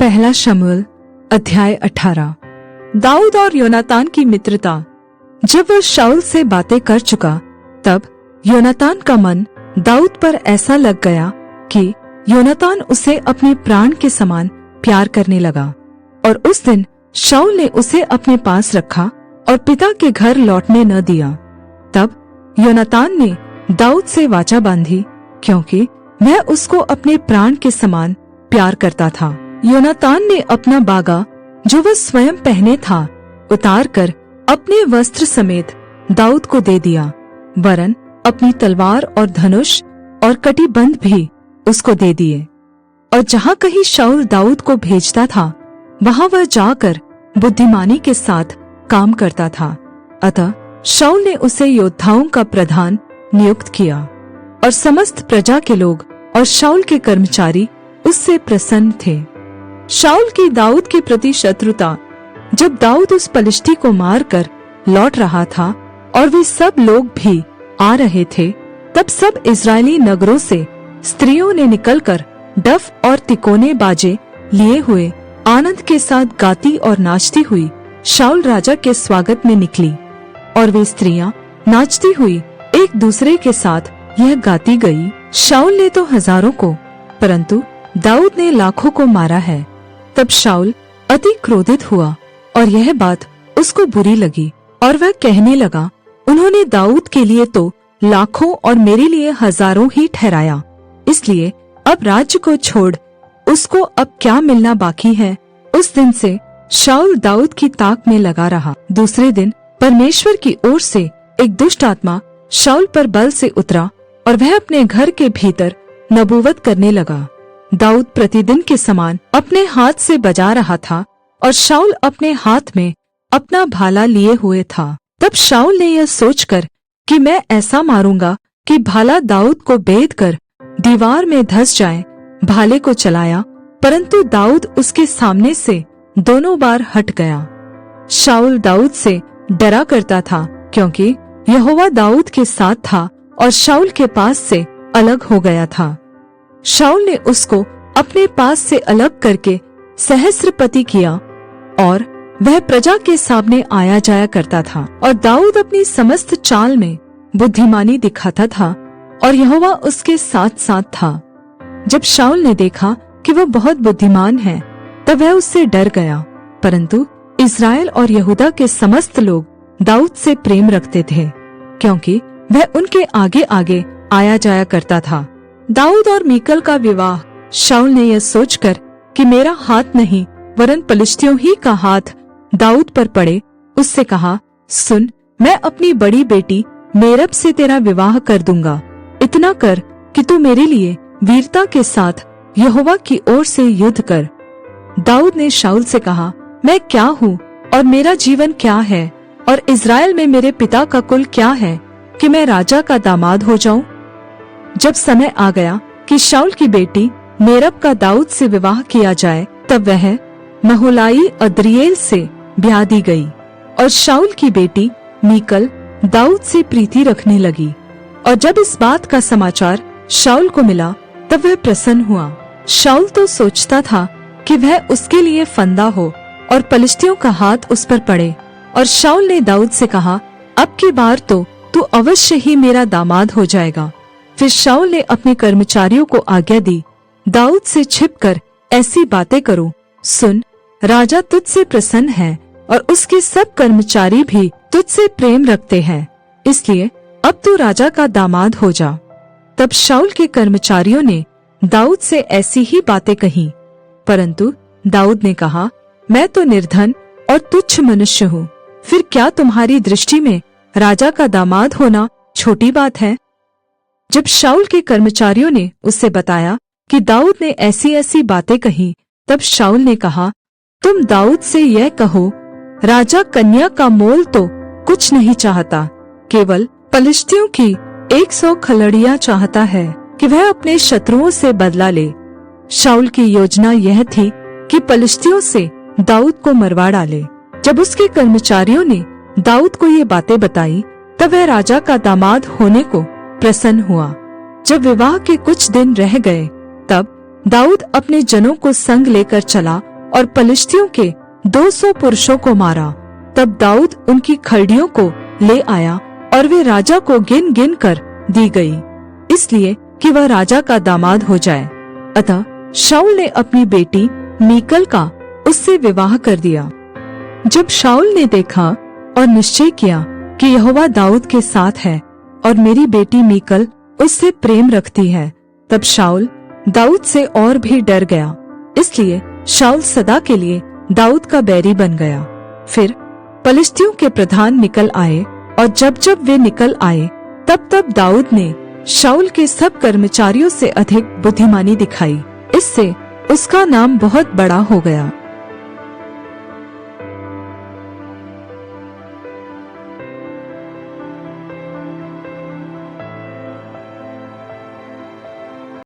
पहला शमूएल अध्याय 18। दाऊद और योनातान की मित्रता। जब वह शाऊल से बातें कर चुका, तब योनातान का मन दाऊद पर ऐसा लग गया कि योनातान उसे अपने प्राण के समान प्यार करने लगा। और उस दिन शाऊल ने उसे अपने पास रखा और पिता के घर लौटने न दिया। तब योनातान ने दाऊद से वाचा बांधी, क्योंकि वह उसको अपने प्राण के समान प्यार करता था। योनातान ने अपना बागा, जो वह स्वयं पहने था, उतार कर अपने वस्त्र समेत दाऊद को दे दिया, वरन अपनी तलवार और धनुष और कटीबंध भी उसको दे दिए। और जहाँ कहीं शाऊल दाऊद को भेजता था, वहाँ वह जाकर बुद्धिमानी के साथ काम करता था। अतः शाऊल ने उसे योद्धाओं का प्रधान नियुक्त किया, और समस्त प्रजा के लोग और शाऊल के कर्मचारी उससे प्रसन्न थे। शाऊल की दाऊद के प्रति शत्रुता। जब दाऊद उस पलिश्ती को मारकर लौट रहा था और वे सब लोग भी आ रहे थे, तब सब इस्राएली नगरों से स्त्रियों ने निकलकर डफ और तिकोने बाजे लिए हुए आनंद के साथ गाती और नाचती हुई शाऊल राजा के स्वागत में निकली। और वे स्त्रियां नाचती हुई एक दूसरे के साथ यह गाती गई, शाऊल ने तो हजारों को, परंतु दाऊद ने लाखों को मारा है। तब शाऊल अति क्रोधित हुआ और यह बात उसको बुरी लगी, और वह कहने लगा, उन्होंने दाऊद के लिए तो लाखों और मेरे लिए हजारों ही ठहराया, इसलिए अब राज्य को छोड़ उसको अब क्या मिलना बाकी है। उस दिन से शाऊल दाऊद की ताक में लगा रहा। दूसरे दिन परमेश्वर की ओर से एक दुष्ट आत्मा शाऊल पर बल से उतरा और वह अपने घर के भीतर नबूवत करने लगा। दाऊद प्रतिदिन के समान अपने हाथ से बजा रहा था, और शाऊल अपने हाथ में अपना भाला लिए हुए था। तब शाऊल ने यह सोचकर कि मैं ऐसा मारूंगा कि भाला दाऊद को बेध कर दीवार में धंस जाए, भाले को चलाया, परंतु दाऊद उसके सामने से दोनों बार हट गया। शाऊल दाऊद से डरा करता था, क्योंकि यहोवा दाऊद के साथ था और शाऊल के पास से अलग हो गया था। शाऊल ने उसको अपने पास से अलग करके सहस्त्रपति किया, और वह प्रजा के सामने आया जाया करता था। और दाऊद अपनी समस्त चाल में बुद्धिमानी दिखाता था, और यहोवा उसके साथ साथ था। जब शाऊल ने देखा कि वह बहुत बुद्धिमान है, तब वह उससे डर गया। परंतु इस्राएल और यहूदा के समस्त लोग दाऊद से प्रेम रखते थे, क्योंकि वह उनके आगे आगे आया जाया करता था। दाऊद और मीकल का विवाह। शाऊल ने यह सोचकर कि मेरा हाथ नहीं वरन पलिश्तियों ही का हाथ दाऊद पर पड़े, उससे कहा, सुन, मैं अपनी बड़ी बेटी मेरब से तेरा विवाह कर दूंगा। इतना कर कि तू मेरे लिए वीरता के साथ यहोवा की ओर से युद्ध कर। दाऊद ने शाऊल से कहा, मैं क्या हूँ और मेरा जीवन क्या है, और इस्राएल में मेरे पिता का कुल क्या है कि मैं राजा का दामाद हो जाऊं। जब समय आ गया कि शाऊल की बेटी मेरब का दाऊद से विवाह किया जाए, तब वह महोलाई अद्रिएल से ब्याह दी गई, और शाऊल की बेटी मीकल दाऊद से प्रीति रखने लगी। और जब इस बात का समाचार शाऊल को मिला, तब वह प्रसन्न हुआ। शाऊल तो सोचता था कि वह उसके लिए फंदा हो और पलिश्तियों का हाथ उस पर पड़े। और शाऊल ने दाऊद से कहा, अब की बार तो तू अवश्य ही मेरा दामाद हो जाएगा। फिर शाऊल ने अपने कर्मचारियों को आज्ञा दी, दाऊद से छिपकर ऐसी बातें करो, सुन, राजा तुझसे प्रसन्न है और उसके सब कर्मचारी भी तुझसे प्रेम रखते हैं, इसलिए अब तू राजा का दामाद हो जा। तब शाऊल के कर्मचारियों ने दाऊद से ऐसी ही बातें कहीं, परंतु दाऊद ने कहा, मैं तो निर्धन और तुच्छ मनुष्य हूँ, फिर क्या तुम्हारी दृष्टि में राजा का दामाद होना छोटी बात है। जब शाऊल के कर्मचारियों ने उससे बताया कि दाऊद ने ऐसी ऐसी बातें कही, तब शाऊल ने कहा, तुम दाऊद से यह कहो, राजा कन्या का मोल तो कुछ नहीं चाहता, केवल पलिश्तियों की 100 खलड़ियां चाहता है कि वह अपने शत्रुओं से बदला ले। शाऊल की योजना यह थी कि पलिश्तियों से दाऊद को मरवा डाले। जब उसके कर्मचारियों ने दाऊद को ये बातें बताई, तब वह राजा का दामाद होने को प्रसन्न हुआ। जब विवाह के कुछ दिन रह गए, तब दाऊद अपने जनों को संग लेकर चला और पलिश्तियों के 200 पुरुषों को मारा। तब दाऊद उनकी खड़ियों को ले आया और वे राजा को गिन गिन कर दी गई, इसलिए कि वह राजा का दामाद हो जाए। अतः शाऊल ने अपनी बेटी मीकल का उससे विवाह कर दिया। जब शाऊल ने देखा और निश्चय किया कि यहोवा दाऊद के साथ है और मेरी बेटी मीकल उससे प्रेम रखती है, तब शाऊल दाऊद से और भी डर गया। इसलिए शाऊल सदा के लिए दाऊद का बैरी बन गया। फिर पलिश्तियों के प्रधान निकल आए, और जब जब वे निकल आए तब तब दाऊद ने शाऊल के सब कर्मचारियों से अधिक बुद्धिमानी दिखाई। इससे उसका नाम बहुत बड़ा हो गया।